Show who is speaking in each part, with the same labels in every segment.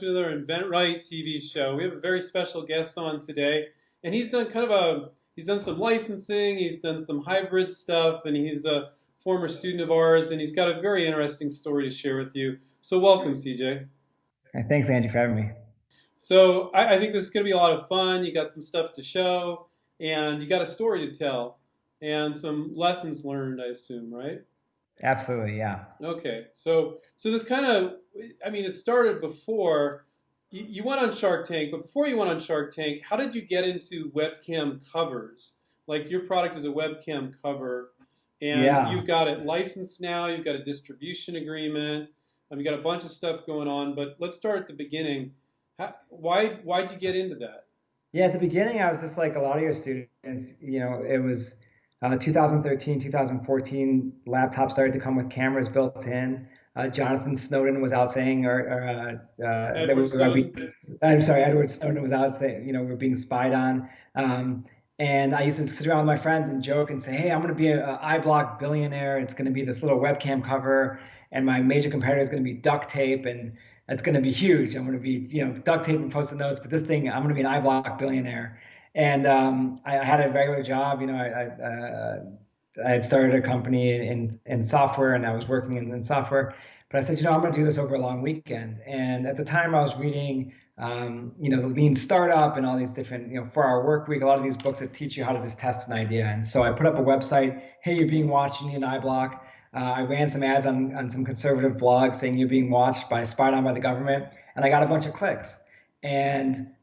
Speaker 1: to another InventRight TV show. We have a very special guest on today, and he's done he's done some licensing, he's done some hybrid stuff, and he's a former student of ours, and he's got a very interesting story to share with you. So welcome, CJ.
Speaker 2: Thanks, Andrew, for having me.
Speaker 1: So I think this is going to be a lot of fun. You got some stuff to show, and you got a story to tell, and some lessons learned, I assume, right?
Speaker 2: Absolutely, yeah.
Speaker 1: Okay, so this kind of, I mean, it started before you went on Shark Tank, but before you went on Shark Tank, how did you get into webcam covers? Like your product is a webcam cover, and
Speaker 2: Yeah.
Speaker 1: you've got it licensed now. You've got a distribution agreement. You've got a bunch of stuff going on. But let's start at the beginning. Why'd you get into that?
Speaker 2: Yeah, at the beginning, I was just like a lot of your students, it was 2013, 2014, laptops started to come with cameras built in. Jonathan Snowden was out saying,
Speaker 1: Edward Snowden.
Speaker 2: I'm sorry, Edward Snowden was out saying, we're being spied on. And I used to sit around with my friends and joke and say, hey, I'm going to be an EyeBloc billionaire. It's going to be this little webcam cover, and my major competitor is going to be duct tape, and it's going to be huge. I'm going to be, duct tape and post-it notes, but this thing, I'm going to be an EyeBloc billionaire. And I had a regular job. I had started a company in software, and I was working in software. But I said, I'm going to do this over a long weekend. And at the time, I was reading, the Lean Startup and all these different, 4-Hour Work Week, a lot of these books that teach you how to just test an idea. And so I put up a website, hey, you're being watched, you need an EyeBloc. I ran some ads on some conservative blogs saying you're being watched spied on by the government, and I got a bunch of clicks. And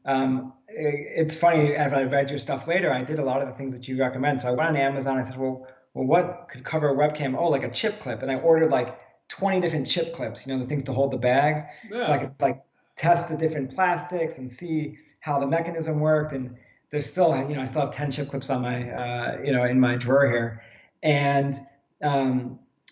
Speaker 2: it's funny, as I read your stuff later, I did a lot of the things that you recommend. So I went on Amazon. I said, well, what could cover a webcam? Oh, like a chip clip. And I ordered like 20 different chip clips, the things to hold the bags.
Speaker 1: Yeah.
Speaker 2: So I could like test the different plastics and see how the mechanism worked. And there's still, I still have 10 chip clips on my, in my drawer here.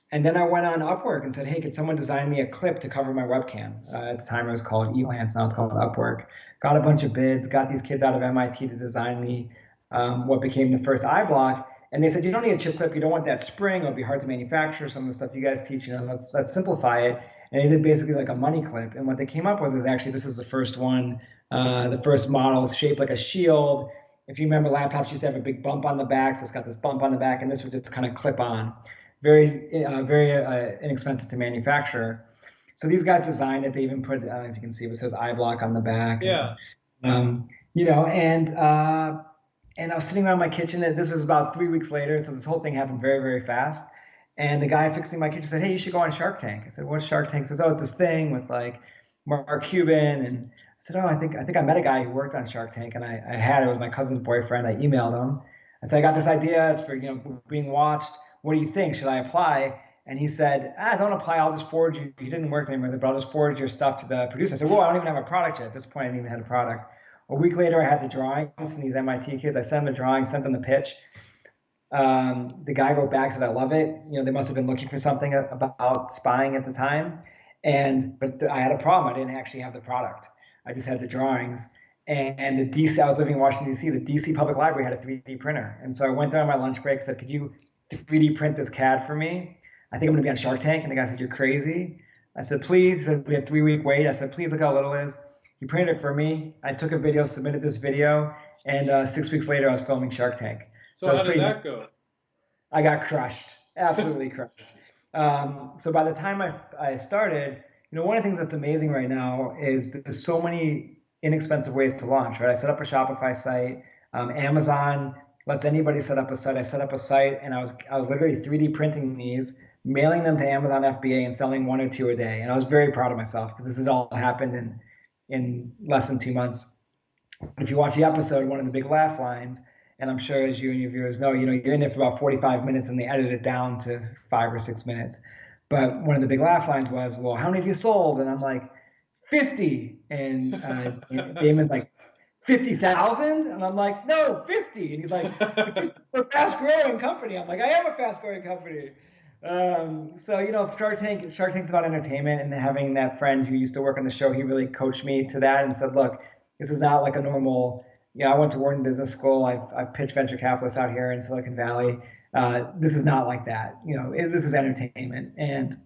Speaker 2: And then I went on Upwork and said, hey, could someone design me a clip to cover my webcam? At the time, it was called Elance. Now it's called Upwork. Got a bunch of bids, got these kids out of MIT to design me what became the first EyeBloc. And they said, you don't need a chip clip. You don't want that spring. It'll be hard to manufacture. Some of the stuff you guys teach, let's simplify it. And they did basically like a money clip. And what they came up with was actually, this is the first one. The first model is shaped like a shield. If you remember, laptops used to have a big bump on the back. So it's got this bump on the back. And this would just kind of clip on. Very inexpensive to manufacture. So these guys designed it. They even put, I don't know if you can see, it says EyeBloc on the back.
Speaker 1: Yeah.
Speaker 2: And I was sitting around my kitchen, and this was about 3 weeks later. So this whole thing happened very, very fast. And the guy fixing my kitchen said, hey, you should go on Shark Tank. I said, what's Shark Tank? He says, oh, it's this thing with like Mark Cuban. And I said, oh, I think I met a guy who worked on Shark Tank, and it was my cousin's boyfriend. I emailed him. I said, I got this idea. It's for, being watched. What do you think? Should I apply? And he said, don't apply. I'll just forward you. He didn't work anymore, but I'll just forward your stuff to the producer. I said, well, I don't even have a product yet. At this point, I didn't even have a product. A week later, I had the drawings from these MIT kids. I sent them the drawings, sent them the pitch. The guy wrote back, said, I love it. They must have been looking for something about spying at the time. But I had a problem. I didn't actually have the product. I just had the drawings. And the DC, I was living in Washington, D.C., the DC Public Library had a 3D printer. And so I went there on my lunch break and said, could you 3D print this CAD for me? I think I'm going to be on Shark Tank. And the guy said, you're crazy. I said, please. He said, we have 3-week wait. I said, please look how little it is. He printed it for me. I took a video, submitted this video, and 6 weeks later, I was filming Shark Tank.
Speaker 1: So how did that go?
Speaker 2: I got crushed, absolutely crushed. So by the time I started, one of the things that's amazing right now is that there's so many inexpensive ways to launch, right? I set up a Shopify site. Amazon lets anybody set up a site. I set up a site, and I was literally 3D printing these, mailing them to Amazon FBA, and selling 1 or 2 a day. And I was very proud of myself because this has all happened in less than 2 months. If you watch the episode, one of the big laugh lines, and I'm sure as you and your viewers know, you're in there for about 45 minutes and they edit it down to 5 or 6 minutes. But one of the big laugh lines was, well, how many have you sold? And I'm like, 50. And Damon's like, 50,000? And I'm like, no, 50. And he's like, we're a fast growing company. I'm like, I am a fast growing company. Shark Tank's about entertainment, and having that friend who used to work on the show, he really coached me to that and said, look, this is not like a normal, I went to Wharton Business School. I've pitched venture capitalists out here in Silicon Valley. This is not like that. This is entertainment. And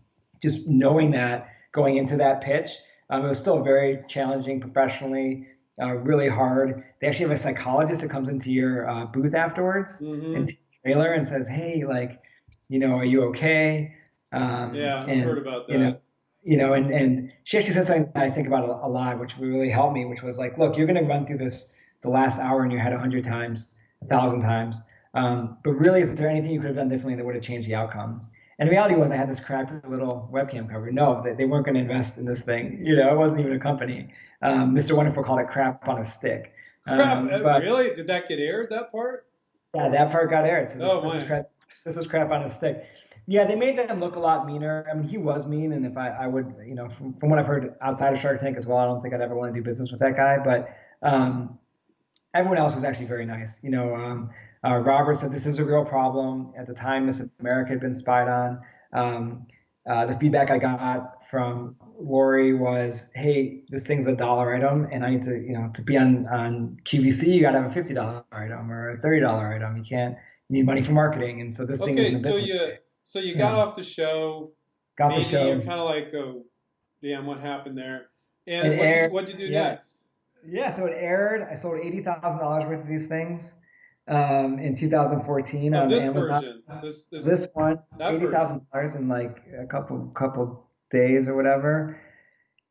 Speaker 2: just knowing that going into that pitch, It was still very challenging professionally, really hard. They actually have a psychologist that comes into your booth afterwards,
Speaker 1: Mm-hmm.
Speaker 2: into your trailer, and says, "Hey, like, are you okay?"
Speaker 1: Yeah, I've heard
Speaker 2: And
Speaker 1: about
Speaker 2: you know,
Speaker 1: that.
Speaker 2: and she actually said something that I think about a lot, which really helped me, which was like, "Look, you're going to run through this the last hour in your head 100 times, 1,000 times, but really, is there anything you could have done differently that would have changed the outcome?" And the reality was, I had this crappy little webcam cover. No, they weren't going to invest in this thing. It wasn't even a company. Mr. Wonderful called it crap on a stick.
Speaker 1: Crap,
Speaker 2: But
Speaker 1: really? Did that get aired, that part?
Speaker 2: yeah, that part got aired. So
Speaker 1: Oh
Speaker 2: this is
Speaker 1: my.
Speaker 2: crap. This was crap on a stick. Yeah, they made them look a lot meaner. I mean, he was mean, and if I would, from what I've heard outside of Shark Tank as well, I don't think I'd ever want to do business with that guy. But everyone else was actually very nice. Robert said this is a real problem. At the time, Miss America had been spied on. The feedback I got from Lori was, "Hey, this thing's a dollar item, and I need to, to be on QVC, you got to have a $50 item or a $30 item. You need money for marketing, and so this thing isn't
Speaker 1: Okay,
Speaker 2: a
Speaker 1: so
Speaker 2: business."
Speaker 1: you got
Speaker 2: Yeah,
Speaker 1: off the show.
Speaker 2: got the
Speaker 1: Maybe you're
Speaker 2: show.
Speaker 1: kind of like, oh, damn, what happened there?
Speaker 2: It
Speaker 1: And
Speaker 2: aired.
Speaker 1: what did you do
Speaker 2: Yeah,
Speaker 1: next?
Speaker 2: yeah. So it aired. I sold $80,000 worth of these things in 2014
Speaker 1: Of
Speaker 2: on
Speaker 1: this
Speaker 2: Amazon.
Speaker 1: version, this
Speaker 2: This one,
Speaker 1: that
Speaker 2: eighty
Speaker 1: version.
Speaker 2: thousand dollars in like a couple days or whatever.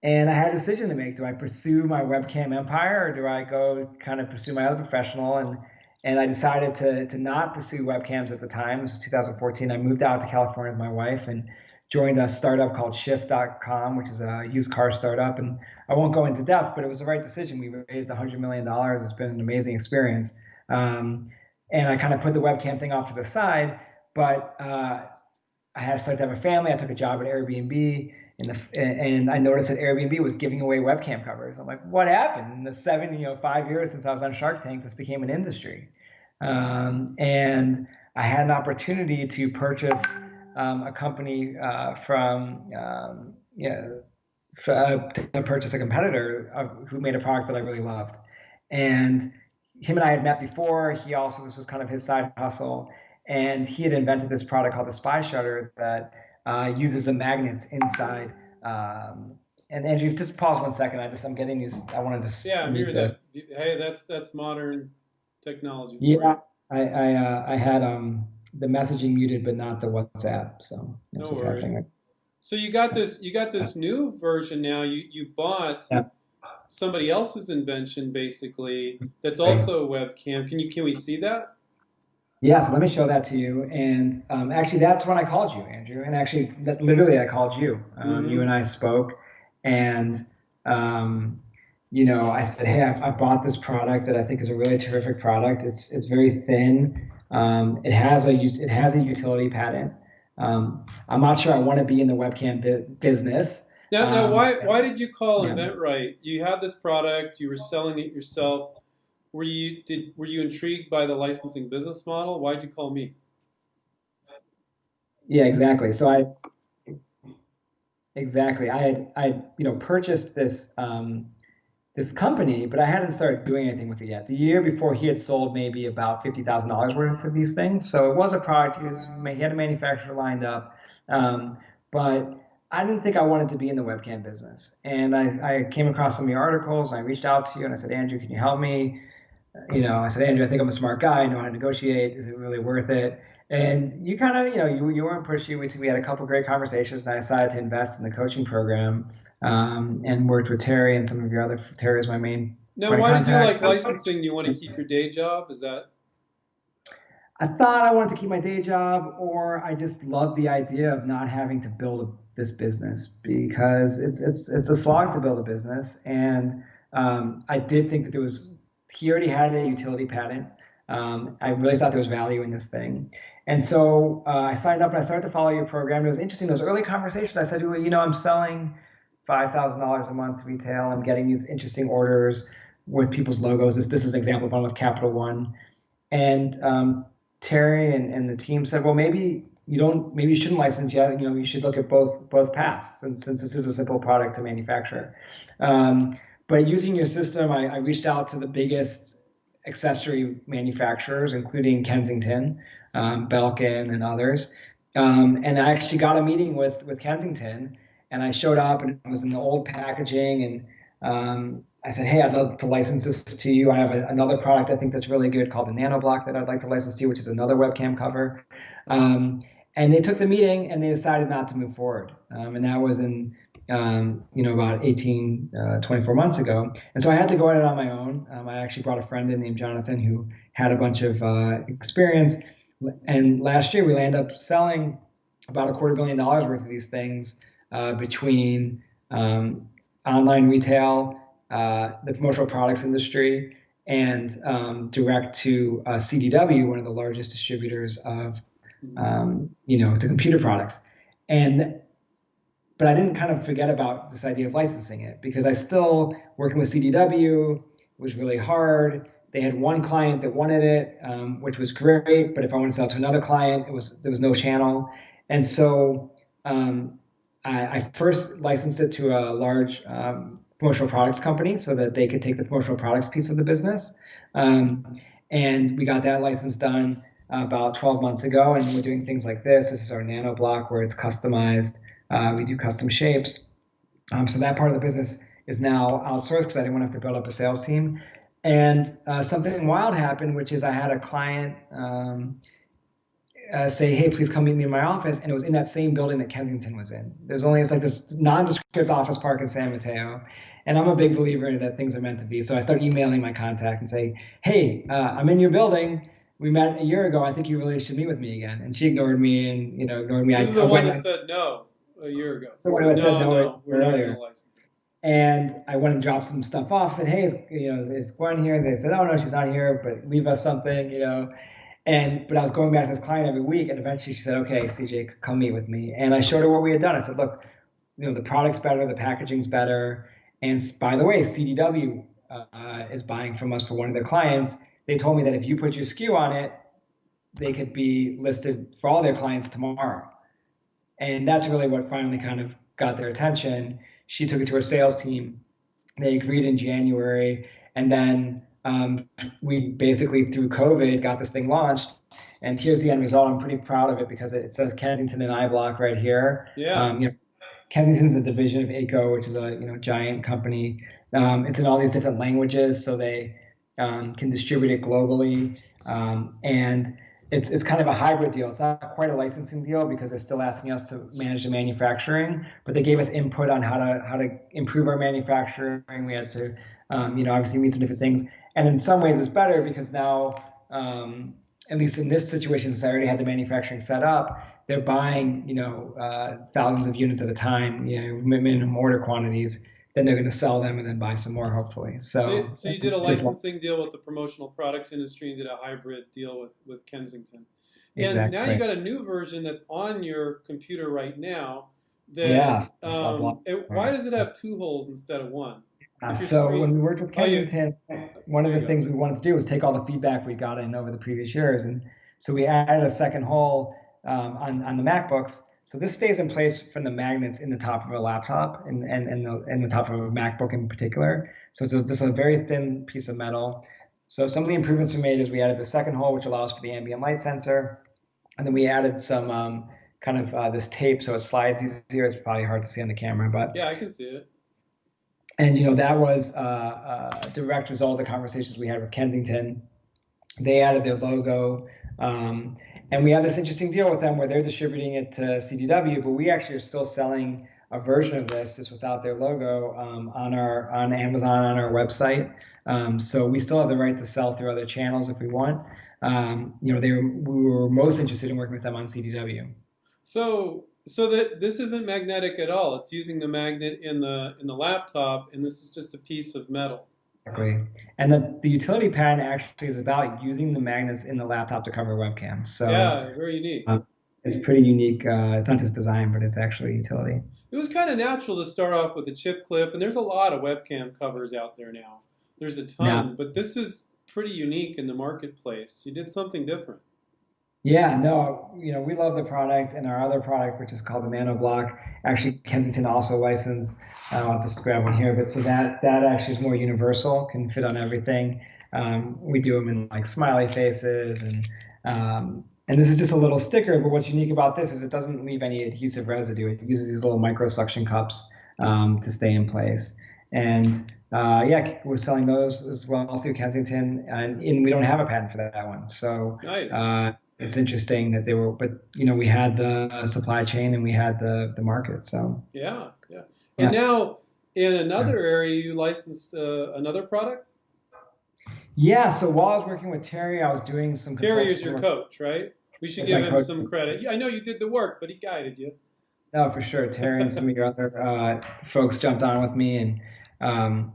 Speaker 2: And I had a decision to make. Do I pursue my webcam empire, or do I go kind of pursue my other professional? And I decided to not pursue webcams at the time. This was 2014. I moved out to California with my wife and joined a startup called Shift.com, which is a used car startup. And I won't go into depth, but it was the right decision. We raised $100 million. It's been an amazing experience. Um, and I kind of put the webcam thing off to the side, but I had started to have a family. I took a job at Airbnb, and I noticed that Airbnb was giving away webcam covers. I'm like, what happened? In the 5 years since I was on Shark Tank, this became an industry, and I had an opportunity to purchase a company to purchase a competitor who made a product that I really loved, and him and I had met before. This was kind of his side hustle, and he had invented this product called the Spy Shutter that uses the magnets inside. And Andrew, just pause 1 second. I'm getting these. I wanted
Speaker 1: Yeah,
Speaker 2: to
Speaker 1: I'm
Speaker 2: mute
Speaker 1: hearing
Speaker 2: this.
Speaker 1: that. Hey, that's modern technology for you.
Speaker 2: Yeah, I had the messaging muted, but not the WhatsApp. So that's
Speaker 1: No
Speaker 2: what's
Speaker 1: worries.
Speaker 2: happening.
Speaker 1: So you got this new version now. You bought
Speaker 2: Yeah,
Speaker 1: somebody else's invention basically that's
Speaker 2: right.
Speaker 1: also a webcam. Can we see that?
Speaker 2: Yeah, so let me show that to you. And actually, that's when I called you, Andrew. And actually, that literally, I called you. You and
Speaker 1: Mm-hmm.
Speaker 2: I spoke, and um, I said, "Hey, I bought this product that I think is a really terrific product. It's very thin. It has a utility patent. I'm not sure I want to be in the webcam business.
Speaker 1: Now,
Speaker 2: Um,
Speaker 1: why did you call
Speaker 2: yeah,
Speaker 1: InventRight? You had this product, you were selling it yourself. Were you intrigued by the licensing business model? Why did you call me?
Speaker 2: yeah, exactly. So I had purchased this company, but I hadn't started doing anything with it yet. The year before, he had sold maybe about $50,000 worth of these things. So it was a product. He had a manufacturer lined up, um, but I didn't think I wanted to be in the webcam business. And I came across some of your articles, and I reached out to you, and I said, Andrew, can you help me? I said, Andrew, I think I'm a smart guy. I know how to negotiate. Is it really worth it? And you kind of, you weren't pushy. We had a couple great conversations, and I decided to invest in the coaching program, and worked with Terry and some of your other. Terry is my main
Speaker 1: Now,
Speaker 2: point of
Speaker 1: why did you
Speaker 2: contact.
Speaker 1: like licensing? You want to keep your day job? Is that
Speaker 2: I thought I wanted to keep my day job, or I just love the idea of not having to build this business because it's a slog to build a business. And I did think that he already had a utility patent. I really thought there was value in this thing. And so I signed up and I started to follow your program. It was interesting. Those early conversations, I said, well, I'm selling $5,000 a month retail. I'm getting these interesting orders with people's logos. This is an example of one with Capital One. And Terry and the team said, well, maybe you shouldn't license yet. You should look at both paths, since this is a simple product to manufacture. But using your system, I reached out to the biggest accessory manufacturers, including Kensington, Belkin, and others. And I actually got a meeting with Kensington, And I showed up and it was in the old packaging. And I said, hey, I'd love to license this to you. I have another product I think that's really good called the NanoBloc that I'd like to license to you, which is another webcam cover. And they took the meeting and they decided not to move forward. And that was in, about 24 months ago. And so I had to go at it on my own. I actually brought a friend in named Jonathan who had a bunch of experience. And last year we landed up selling about $250 million worth of these things between online retail, the promotional products industry, and direct to CDW, one of the largest distributors of to computer products. But I didn't kind of forget about this idea of licensing it, because I still, working with CDW was really hard. They had one client that wanted it, which was great. But if I wanted to sell to another client, there was no channel. And so I first licensed it to a large promotional products company so that they could take the promotional products piece of the business. And we got that license done about 12 months ago. And we're doing things like this. This is our NanoBloc where it's customized. We do custom shapes. So that part of the business is now outsourced because I didn't want to have to build up a sales team. And something wild happened, which is I had a client say, hey, please come meet me in my office. And it was in that same building that Kensington was in. It's like this nondescript office park in San Mateo. And I'm a big believer that things are meant to be. So I start emailing my contact and say, hey, I'm in your building. We met a year ago. I think you really should meet with me again. And she ignored me and ignored me.
Speaker 1: This is the one that said no a year ago.
Speaker 2: So when I said no,
Speaker 1: we're not going to license it.
Speaker 2: And I went and dropped some stuff off. Said, hey, is Gwen here? And they said, oh no, she's not here, but leave us something, But I was going back to this client every week, and eventually she said, okay, CJ, come meet with me. And I showed her what we had done. I said, look, the product's better, the packaging's better. And by the way, CDW is buying from us for one of their clients. They told me that if you put your SKU on it, they could be listed for all their clients tomorrow. And that's really what finally kind of got their attention. She took it to her sales team. They agreed in January. And then we basically, through COVID, got this thing launched. And here's the end result. I'm pretty proud of it because it says Kensington and EyeBloc right here.
Speaker 1: Yeah.
Speaker 2: Kensington's a division of ACO, which is a giant company. It's in all these different languages, so they can distribute it globally. And it's kind of a hybrid deal. It's not quite a licensing deal because they're still asking us to manage the manufacturing, but they gave us input on how to improve our manufacturing. We had to, obviously meet some different things. And in some ways, it's better because now, at least in this situation, since I already had the manufacturing set up, they're buying, thousands of units at a time, minimum order quantities. Then they're going to sell them and then buy some more, hopefully. So
Speaker 1: you did a licensing deal with the promotional products industry and did a hybrid deal with Kensington. And
Speaker 2: exactly.
Speaker 1: Now you got a new version that's on your computer right now. Why does it have two holes instead of one?
Speaker 2: So when we worked with Kensington, one of the things we wanted to do was take all the feedback we got in over the previous years. And so we added a second hole on the MacBooks. So this stays in place from the magnets in the top of a laptop and the top of a MacBook in particular. So it's just a very thin piece of metal. So some of the improvements we made is we added the second hole, which allows for the ambient light sensor. And then we added some this tape so it slides easier. It's probably hard to see on the camera, but
Speaker 1: yeah, I can see it.
Speaker 2: And that was a direct result of the conversations we had with Kensington. They added their logo. And we have this interesting deal with them where they're distributing it to CDW, but we actually are still selling a version of this just without their logo on Amazon, on our website. So we still have the right to sell through other channels if we want. We were most interested in working with them on CDW.
Speaker 1: So that this isn't magnetic at all. It's using the magnet in the laptop, and this is just a piece of metal.
Speaker 2: Exactly. And the utility patent actually is about using the magnets in the laptop to cover webcams. So
Speaker 1: yeah, very unique.
Speaker 2: It's pretty unique. It's not just design, but it's actually utility.
Speaker 1: It was kind of natural to start off with a chip clip, and there's a lot of webcam covers out there now. There's a ton, but this is pretty unique in the marketplace. You did something different.
Speaker 2: Yeah, no, we love the product, and our other product, which is called the NanoBloc, actually Kensington also licensed. I'll just grab one here, but so that actually is more universal, can fit on everything. We do them in like smiley faces and And this is just a little sticker, but what's unique about this is it doesn't leave any adhesive residue. It uses these little micro suction cups to stay in place. And yeah, we're selling those as well through Kensington, and we don't have a patent for that one. So
Speaker 1: Nice.
Speaker 2: it's interesting that they were, but we had the supply chain and we had the market. So
Speaker 1: Yeah, yeah. And
Speaker 2: yeah.
Speaker 1: now in another area, you licensed another product?
Speaker 2: Yeah, so while I was working with Terry, I was doing some
Speaker 1: Terry is
Speaker 2: consulting
Speaker 1: your
Speaker 2: work
Speaker 1: coach, right? We should
Speaker 2: with
Speaker 1: give
Speaker 2: my
Speaker 1: him
Speaker 2: coach.
Speaker 1: some credit. Yeah, I know you did the work, but he guided you.
Speaker 2: No, for sure. Terry and some of your other folks jumped on with me, and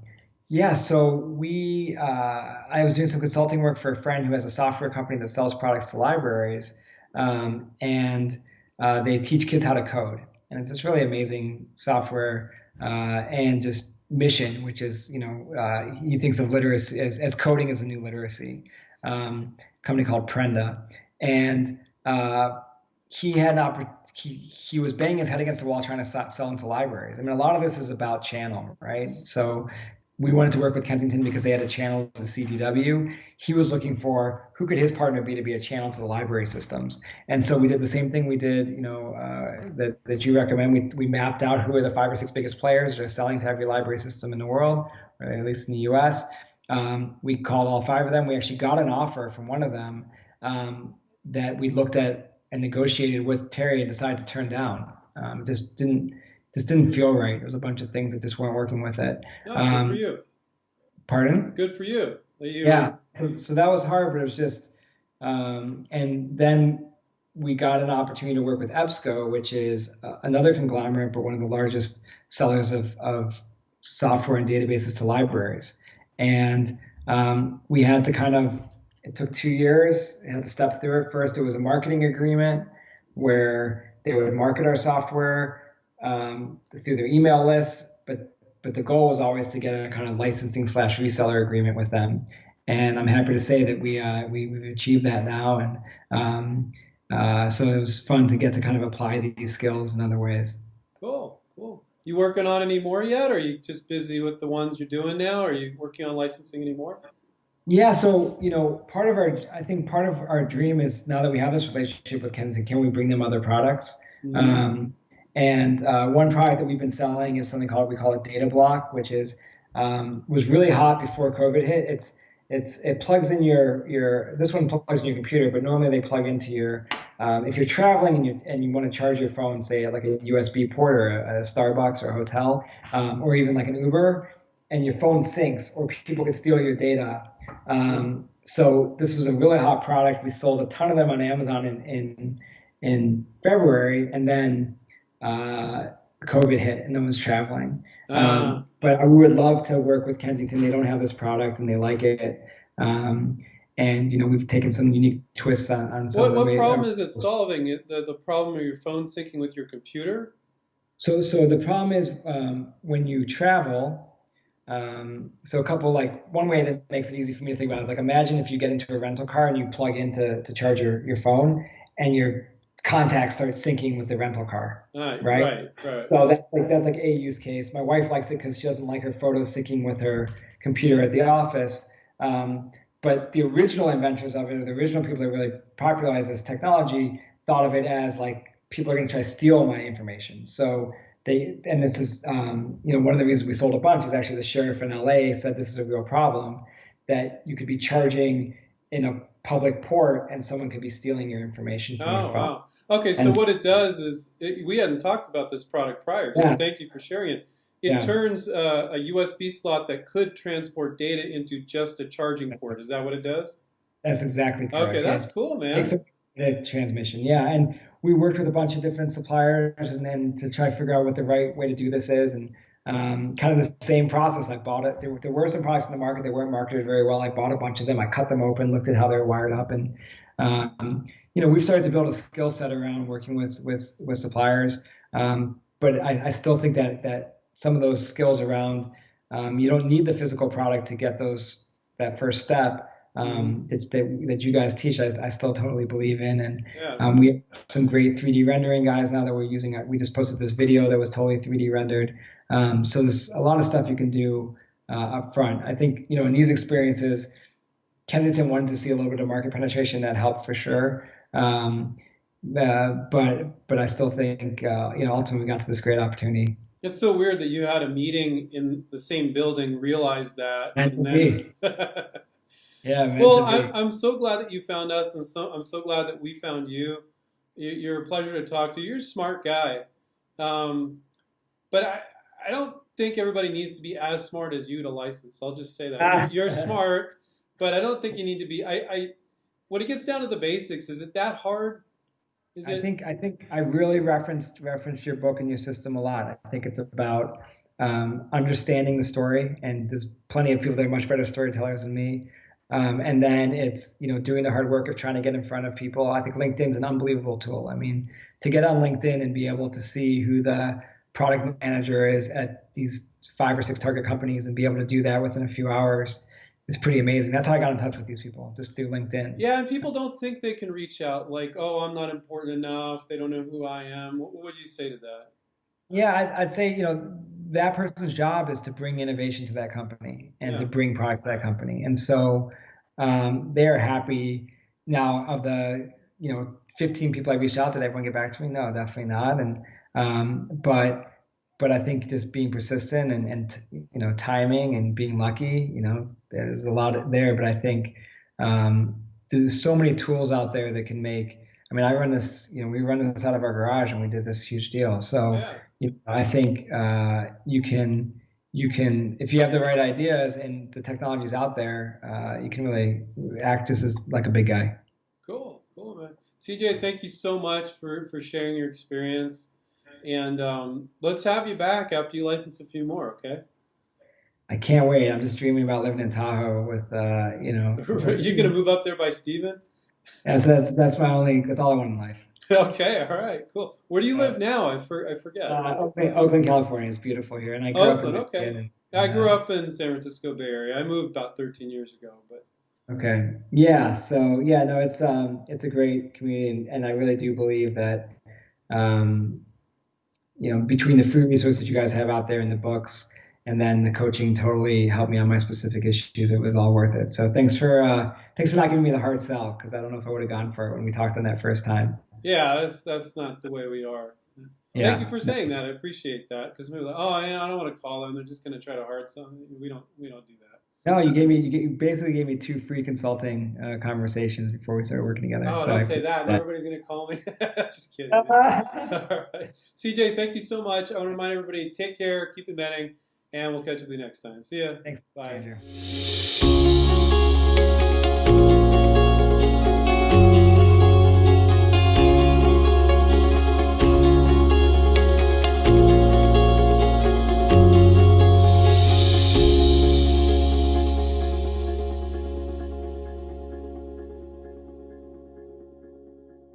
Speaker 2: yeah, so I was doing some consulting work for a friend who has a software company that sells products to libraries, and they teach kids how to code, and it's this really amazing software and just mission, which is he thinks of literacy as coding as a new literacy. Company called Prenda, and he had an opportunity. He was banging his head against the wall trying to sell into libraries. I mean, a lot of this is about channel, right? So we wanted to work with Kensington because they had a channel to CDW. He was looking for who could his partner be to be a channel to the library systems. And so we did the same thing we did, that you recommend. We mapped out who are the 5 or 6 biggest players that are selling to every library system in the world, or at least in the US. We called all 5 of them. We actually got an offer from one of them that we looked at and negotiated with Terry and decided to turn down. Just didn't feel right. There was a bunch of things that just weren't working with it.
Speaker 1: Oh, good for you.
Speaker 2: Pardon?
Speaker 1: Good for you.
Speaker 2: Yeah. So that was hard, but it was just, and then we got an opportunity to work with EBSCO, which is another conglomerate, but one of the largest sellers of software and databases to libraries. And we had to it took 2 years. I had to step through it. First, it was a marketing agreement where they would market our software through their email lists, but the goal was always to get a kind of licensing / reseller agreement with them. And I'm happy to say that we've achieved that now. And so it was fun to get to kind of apply these skills in other ways.
Speaker 1: Cool. You working on any more yet? Or are you just busy with the ones you're doing now? Or are you working on licensing any more?
Speaker 2: Yeah, so part of our dream is, now that we have this relationship with Kensington, can we bring them other products? Mm-hmm. And one product that we've been selling is something we call it DataBloc, which was really hot before COVID hit. It plugs in this one plugs in your computer, but normally they plug into your if you're traveling and you want to charge your phone, say at like a USB port or a Starbucks or a hotel, or even like an Uber, and your phone syncs, or people can steal your data. So this was a really hot product. We sold a ton of them on Amazon in February, and then COVID hit and no one's traveling. But we would love to work with Kensington. They don't have this product and they like it. And we've taken some unique twists on some of the ways.
Speaker 1: What problem is it solving? The problem of your phone syncing with your computer?
Speaker 2: So the problem is when you travel. So one way that makes it easy for me to think about is imagine if you get into a rental car and you plug in to charge your phone, and your contacts start syncing with the rental car, right? So that's like a use case. My wife likes it because she doesn't like her photos syncing with her computer at the office. But the original inventors of it, or the original people that really popularized this technology, thought of it as people are going to try to steal my information. So this is, one of the reasons we sold a bunch is actually the sheriff in LA said this is a real problem, that you could be charging in a public port and someone could be stealing your information from your phone.
Speaker 1: Wow. Okay, so what it does is, we hadn't talked about this product prior, so thank you for sharing it. It turns a USB slot that could transport data into just a charging port. Is that what it does?
Speaker 2: That's exactly correct.
Speaker 1: Okay, that's cool, man.
Speaker 2: The transmission, yeah. And we worked with a bunch of different suppliers and then to try to figure out what the right way to do this is. And kind of the same process. I bought it. There were some products in the market that weren't marketed very well. I bought a bunch of them. I cut them open, looked at how they were wired up, and we've started to build a skill set around working with suppliers. But I still think that some of those skills around you don't need the physical product to get that first step. That you guys teach, I still totally believe in, and we have some great 3D rendering guys now that we're using. We just posted this video that was totally 3D rendered. So there's a lot of stuff you can do up front. I think in these experiences, Kensington wanted to see a little bit of market penetration. That helped for sure. But I still think ultimately we got to this great opportunity.
Speaker 1: It's so weird that you had a meeting in the same building, realized that,
Speaker 2: Meant to
Speaker 1: and then.
Speaker 2: be. Yeah, meant
Speaker 1: Well,
Speaker 2: to be.
Speaker 1: I'm so glad that you found us, and I'm so glad that we found you. You're a pleasure to talk to. You're a smart guy. Um, but I don't think everybody needs to be as smart as you to license. I'll just say that. You're smart, but I don't think you need to be. When it gets down to the basics, is it that hard? Is it?
Speaker 2: I think I really referenced your book and your system a lot. I think it's about understanding the story, and there's plenty of people that are much better storytellers than me. And then it's doing the hard work of trying to get in front of people. I think LinkedIn's an unbelievable tool. I mean, to get on LinkedIn and be able to see who the product manager is at these 5 or 6 target companies and be able to do that within a few hours is pretty amazing. That's how I got in touch with these people, just through LinkedIn.
Speaker 1: Yeah, and people don't think they can reach out. Like, oh, I'm not important enough. They don't know who I am. What would you say to that?
Speaker 2: Yeah, I'd say, that person's job is to bring innovation to that company and to
Speaker 1: Yeah.
Speaker 2: bring products to that company. And so they're happy now of the, 15 people I reached out to, did everyone get back to me? No, definitely not. And but I think just being persistent and timing and being lucky, there's a lot there. But I think there's so many tools out there that can make. I mean, I run this, we run this out of our garage, and we did this huge deal. So
Speaker 1: Yeah.
Speaker 2: I think you can if you have the right ideas and the technology's out there, you can really act just as like a big guy.
Speaker 1: Cool. Cool, man. CJ, thank you so much for sharing your experience. And let's have you back after you license a few more, okay?
Speaker 2: I can't wait. I'm just dreaming about living in Tahoe with
Speaker 1: You're gonna move up there by Steven?
Speaker 2: so that's all I want in life.
Speaker 1: Okay, all right, cool. Where do you
Speaker 2: Uh,
Speaker 1: live now? I forget.
Speaker 2: Oakland, California is beautiful here, and I grew up in
Speaker 1: Oakland, okay.
Speaker 2: Michigan.
Speaker 1: I grew up in San Francisco Bay Area. I moved about 13 years ago, but
Speaker 2: Okay, yeah. So yeah, no, it's a great community, and I really do believe that um, between the free resources you guys have out there in the books, and then the coaching totally helped me on my specific issues. It was all worth it. So thanks for not giving me the hard sell, because I don't know if I would have gone for it when we talked on that first time.
Speaker 1: yeah, that's not the way we are. Thank you
Speaker 2: Yeah.
Speaker 1: for saying that. I appreciate that because maybe like, oh, yeah, I don't want to call them. They're just going to try to hard sell. We don't do that.
Speaker 2: No, you basically gave me 2 free consulting conversations before we started working together.
Speaker 1: Oh,
Speaker 2: So
Speaker 1: don't
Speaker 2: I
Speaker 1: say
Speaker 2: appreciate
Speaker 1: that.
Speaker 2: that.
Speaker 1: Everybody's going to call me. Just kidding, man. All right. CJ, thank you so much. I want to remind everybody, take care, keep inventing, and we'll catch you the next time. See ya.
Speaker 2: Thanks,
Speaker 1: Bye.
Speaker 2: Andrew.